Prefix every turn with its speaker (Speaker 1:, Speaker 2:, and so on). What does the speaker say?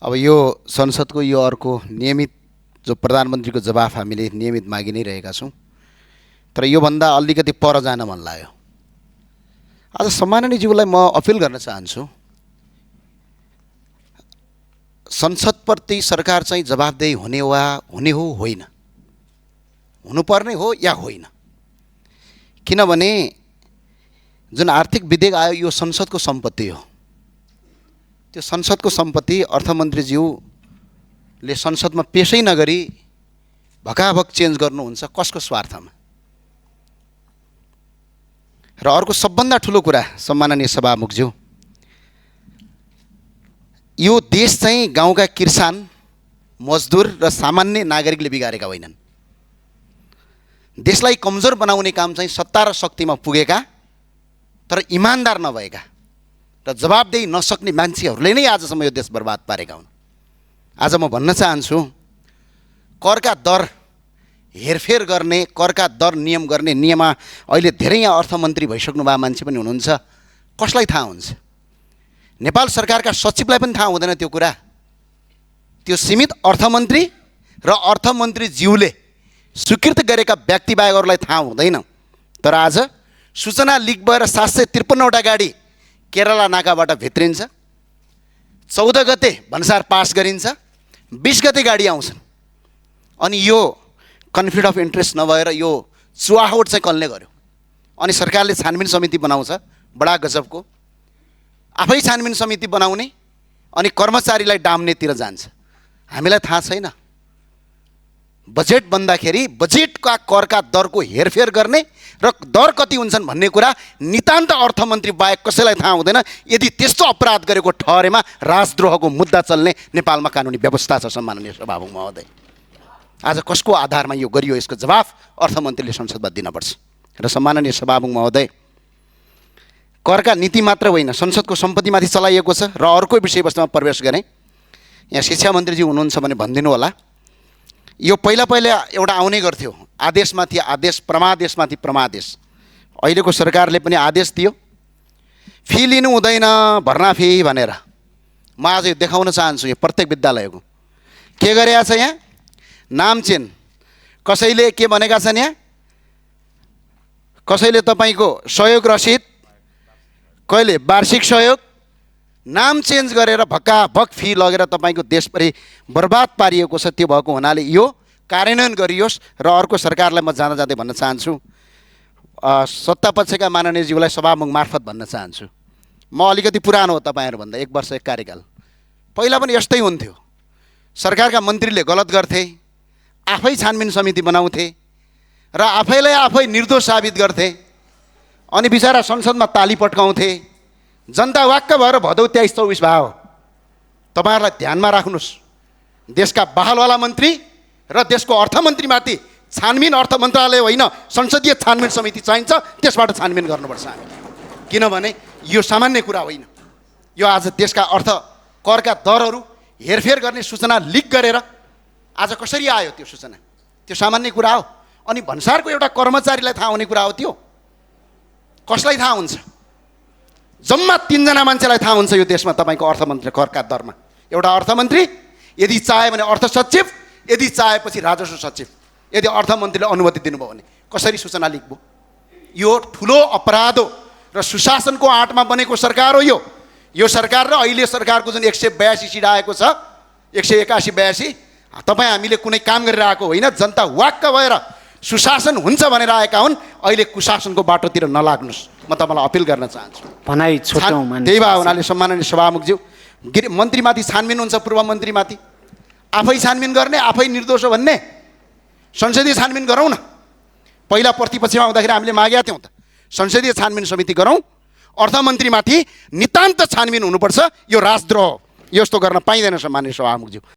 Speaker 1: अब यो संसदको यो अर्को नियमित जो प्रधानमन्त्रीको जवाफ हामीले नियमित मागि नै रहेका छौँ। तर योभन्दा अलिकति पर जान मन लाग्यो। आज सम्माननीयज्यूलाई म अपिल गर्न चाहन्छु, संसदप्रति सरकार चाहिँ जवाफदेही हुने हो होइन, हुनुपर्ने हो या होइन। किनभने जुन आर्थिक विधेयक आयो यो संसदको सम्पत्ति हो। त्यो संसदको सम्पत्ति अर्थमन्त्रीज्यूले संसदमा पेशै नगरी भकाभक चेन्ज गर्नुहुन्छ कसको स्वार्थमा। र अर्को सबभन्दा ठुलो कुरा सम्माननीय सभामुखज्यू, यो देश चाहिँ गाउँका किसान, मजदुर र सामान्य नागरिकले बिगारेका होइनन्। देशलाई कमजोर बनाउने काम चाहिँ सत्ता र शक्तिमा पुगेका तर इमानदार नभएका र जवाबदेही नसक्ने मान्छेहरूले नै आजसम्म यो देश बर्बाद पारेका हुन्। आज म भन्न चाहन्छु, करका दर हेरफेर गर्ने, करका दर नियम गर्ने नियममा अहिले धेरै यहाँ अर्थमन्त्री भइसक्नु भएको मान्छे पनि हुनुहुन्छ। कसलाई थाहा हुन्छ? नेपाल सरकारका सचिवलाई पनि थाहा हुँदैन त्यो कुरा। त्यो सीमित अर्थमन्त्री र अर्थमन्त्रीज्यूले स्वीकृत गरेका व्यक्ति बाहेक अरूलाई थाहा हुँदैन। तर आज सूचना लिक भएर 753वटा गाडी केरला नाकाबाट भित्रिन्छ, 14 गते भन्सार पास गरिन्छ, 20 गते गाडी आउँछन्। अनि यो कन्फ्लिक्ट अफ इन्ट्रेस्ट नभएर यो चुहावट चाहिँ कसले गर्यो? अनि सरकारले छानबिन समिति बनाउँछ, बडा गजबको। आफै छानबिन समिति बनाउने अनि कर्मचारीलाई डाम्नेतिर जान्छ। हामीलाई थाहा छैन बजेट बन्दाखेरि बजेटका करका दरको हेरफेर गर्ने र दर कति हुन्छन् भन्ने कुरा नितान्त अर्थमन्त्री बाहेक कसैलाई थाहा हुँदैन। यदि त्यस्तो अपराध गरेको ठहरेमा राजद्रोहको मुद्दा चल्ने नेपालमा कानुनी व्यवस्था छ। सम्माननीय सभामुख महोदय, आज कसको आधारमा यो गरियो यसको जवाफ अर्थमन्त्रीले संसदमा दिनुपर्छ। र सम्माननीय सभामुख महोदय, करका नीति मात्र होइन, संसदको सम्पत्तिमाथि चलाइएको छ। र अर्को विषयवस्तुमा प्रवेश गरेँ। यहाँ शिक्षा मन्त्रीजी हुनुहुन्छ भने भनिदिनु होला। यो पहिला एउटा आउने गर्थ्यो, आदेशमाथि आदेश, प्रमादेशमाथि प्रमादेश। अहिलेको सरकारले पनि आदेश दियो, फी लिनु हुँदैन भर्ना फी भनेर। म आज यो देखाउन चाहन्छु। यो प्रत्येक विद्यालयको के गरेको छ यहाँ? नाम चेन्ज। कसैले के भनेका छन् यहाँ? कसैले तपाईँको सहयोग रसिद, कहिले वार्षिक सहयोग, नाम चेन्ज गरेर भक्काभक फी लगेर तपाईँको देशभरि बर्बाद पारिएको छ। त्यो भएको हुनाले यो कार्यान्वयन गरियोस्। र अर्को सरकारलाई म जाँदा जाँदै भन्न चाहन्छु, सत्तापक्षका माननीयज्यूलाई सभामुख मार्फत भन्न चाहन्छु, म अलिकति पुरानो हो तपाईँहरूभन्दा, 1 वर्ष 1 कार्यकाल। पहिला पनि यस्तै हुन्थ्यो। सरकारका मन्त्रीले गलत गर्थे, आफै छानबिन समिति बनाउँथे र आफैलाई आफै निर्दोष साबित गर्थे। अनि बिचरा संसदमा ताली पट्काउँथे। जनता वाक्क भएर भदौ 23-24 भयो। तपाईँहरूलाई ध्यानमा राख्नुहोस्, देशका बहालवाला मन्त्री र देशको अर्थमन्त्रीमाथि छानबिन अर्थ मन्त्रालय होइन संसदीय छानबिन समिति चाहिन्छ। त्यसबाट छानबिन गर्नुपर्छ हामी। किनभने यो सामान्य कुरा होइन। यो आज देशका करका दरहरू हेरफेर गर्ने सूचना लिक गरेर आज कसरी आयो त्यो सूचना? त्यो सामान्य कुरा हो। अनि भन्सारको एउटा कर्मचारीलाई थाहा हुने कुरा हो त्यो? कसलाई थाहा हुन्छ? जम्मा 3 जना मान्छेलाई थाहा हुन्छ यो देशमा तपाईँको अर्थमन्त्री करका दरमा। एउटा अर्थमन्त्री, यदि चाह्यो भने अर्थ सचिव, यदि चाहेपछि राजस्व सचिव। यदि अर्थमन्त्रीले अनुमति दिनुभयो भने कसरी सूचना लिक भयो? यो ठुलो अपराध हो र सुशासनको आँटमा बनेको सरकार हो यो सरकार। र अहिले सरकारको जुन 182 सिट आएको छ, 181-82, तपाईँ हामीले कुनै काम गरिरहेको होइन। जनता वाक्क भएर सुशासन हुन्छ भनेर आएका हुन्। अहिले कुशासनको बाटोतिर नलाग्नुहोस्, म तपाईँलाई अपिल गर्न चाहन्छु। त्यही भए हुनाले सम्माननीय सभामुखज्यू, मन्त्रीमाथि छानबिन हुन्छ, पूर्व मन्त्रीमाथि आफै छानबिन गर्ने, आफै निर्दोष हो भन्ने संसदीय छानबिन गरौँ न। पहिला प्रतिपक्षमा आउँदाखेरि हामीले मागेका थियौँ त, संसदीय छानबिन समिति गरौँ। अर्थमन्त्रीमाथि नितान्त छानबिन हुनुपर्छ। यो राजद्रोह, यस्तो गर्न पाइँदैन सम्माननीय सभामुखज्यू।